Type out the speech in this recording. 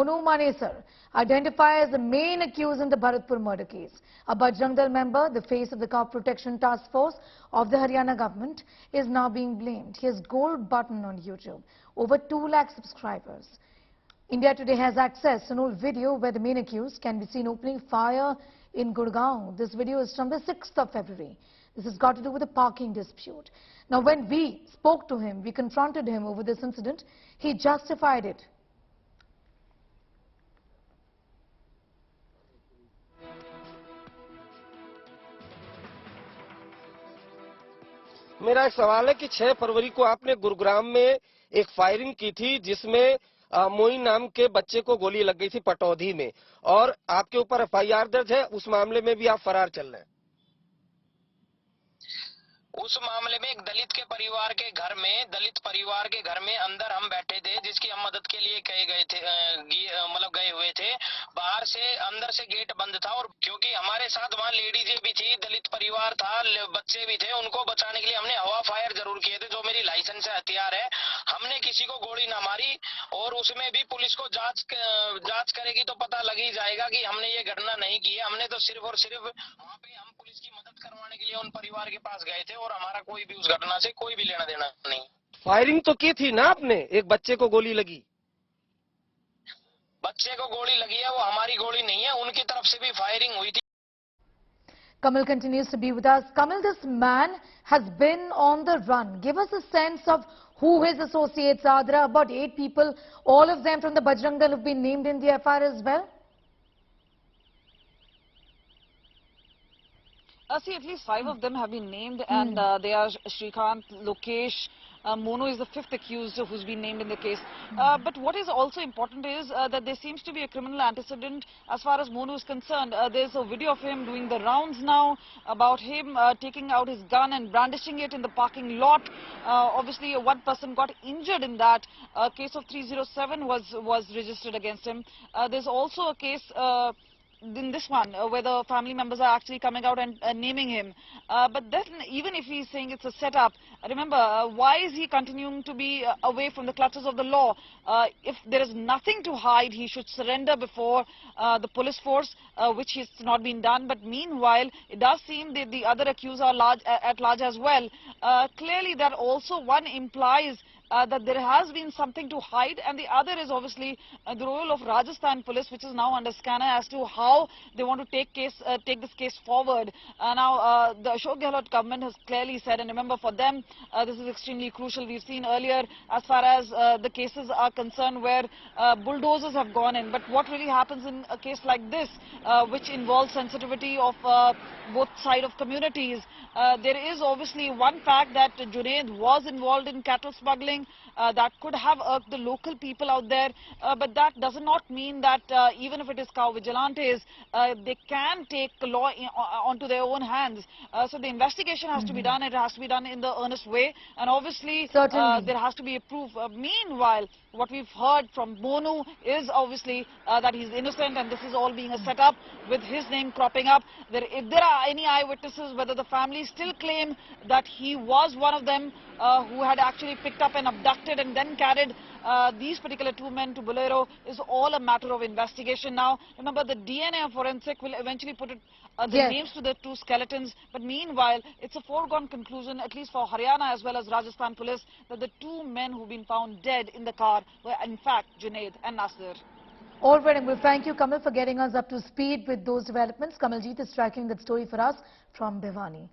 Monu identified as the main accused in the Bharatpur murder case. A Bajrang Dal member, the face of the Cow Protection Task Force of the Haryana government, is now being blamed. He has gold button on YouTube, over 2 lakh subscribers. India Today has access to an old video where the main accused can be seen opening fire in Gurgaon. This video is from the 6th of February. This has got to do with a parking dispute. Now, when we spoke to him, we confronted him over this incident. He justified it. मेरा एक सवाल है कि 6 फरवरी को आपने गुरुग्राम में एक firing की थी जिसमें मोइन नाम के बच्चे को गोली लग गई थी पटौदी में, और आपके ऊपर FIR दर्ज है। उस मामले में भी आप फरार चल रहे हैं। उस मामले में एक दलित परिवार के घर में अंदर हम बैठे थे, जिसकी हम मदद के लिए गए थे, मतलब गए हुए थे। बाहर से अंदर से गेट बंद था, और क्योंकि हमारे साथ वहाँ लेडीजें भी थी, दलित परिवार था, बच्चे भी थे, उनको बचाने के लिए हमने हवा फायर जरूर किए थे, जो मेरी लाइसेंस है, हथियार है। हमने किसी को गोली ना मारी, और उसमें भी पुलिस को जांच करेगी तो पता लग ही जाएगा कि हमने ये घटना नहीं की है। हमने तो सिर्फ और सिर्फ वहाँ पे हम पुलिस की मदद करवाने के लिए उन परिवार के पास गए थे, और हमारा कोई भी उस घटना से कोई भी लेना देना नहीं। फायरिंग तो की थी ना आपने, एक बच्चे को गोली लगी। बच्चे को गोली लगी है, वो हमारी गोली नहीं है, उनकी तरफ से भी फायरिंग हुई थी। Kamal continues to be with us. Kamal, this man has been on the run. Give us a sense of who his associates are. There are about 8 people, all of them from the Bajrang Dal, who've been named in the FIR as well. See, at least 5 of them have been named, and they are Shrikant, Lokesh, Monu is the 5th accused who's been named in the case. But what is also important is that there seems to be a criminal antecedent as far as Monu is concerned. There's a video of him doing the rounds now about him taking out his gun and brandishing it in the parking lot. Obviously, one person got injured in that. A case of 307 was registered against him. There's also a case in this one where the family members are actually coming out and naming him. But then even if he's saying it's a setup, remember, why is he continuing to be away from the clutches of the law? If there is nothing to hide, he should surrender before the police force, which has not been done. But meanwhile, it does seem that the other accused are at large as well. Clearly, that also one implies that there has been something to hide, and the other is obviously the role of Rajasthan police, which is now under scanner as to how they want to take this case forward. Now the Ashok Gehlot government has clearly said, and remember, for them this is extremely crucial. We've seen earlier as far as the cases are concerned where bulldozers have gone in, but what really happens in a case like this, which involves sensitivity of both side of communities? There is obviously one fact that Junaid was involved in cattle smuggling. That could have irked the local people out there, but that does not mean that even if it is cow vigilantes, they can take the law onto their own hands. So the investigation has to be done. It has to be done in the earnest way, and obviously there has to be a proof. Meanwhile, what we've heard from Monu is obviously that he's innocent, and this is all being a setup with his name cropping up. If there are any eyewitnesses, whether the family still claim that he was one of them who had actually picked up and abducted and then carried these particular 2 men to Bolero, is all a matter of investigation now. Remember, the DNA forensic will eventually put the names to the 2 skeletons, but meanwhile, it's a foregone conclusion, at least for Haryana as well as Rajasthan police, that the 2 men who've been found dead in the car were in fact Junaid and Nasir. All right, and we'll thank you, Kamal, for getting us up to speed with those developments. Kamaljeet is tracking that story for us from Bhiwani.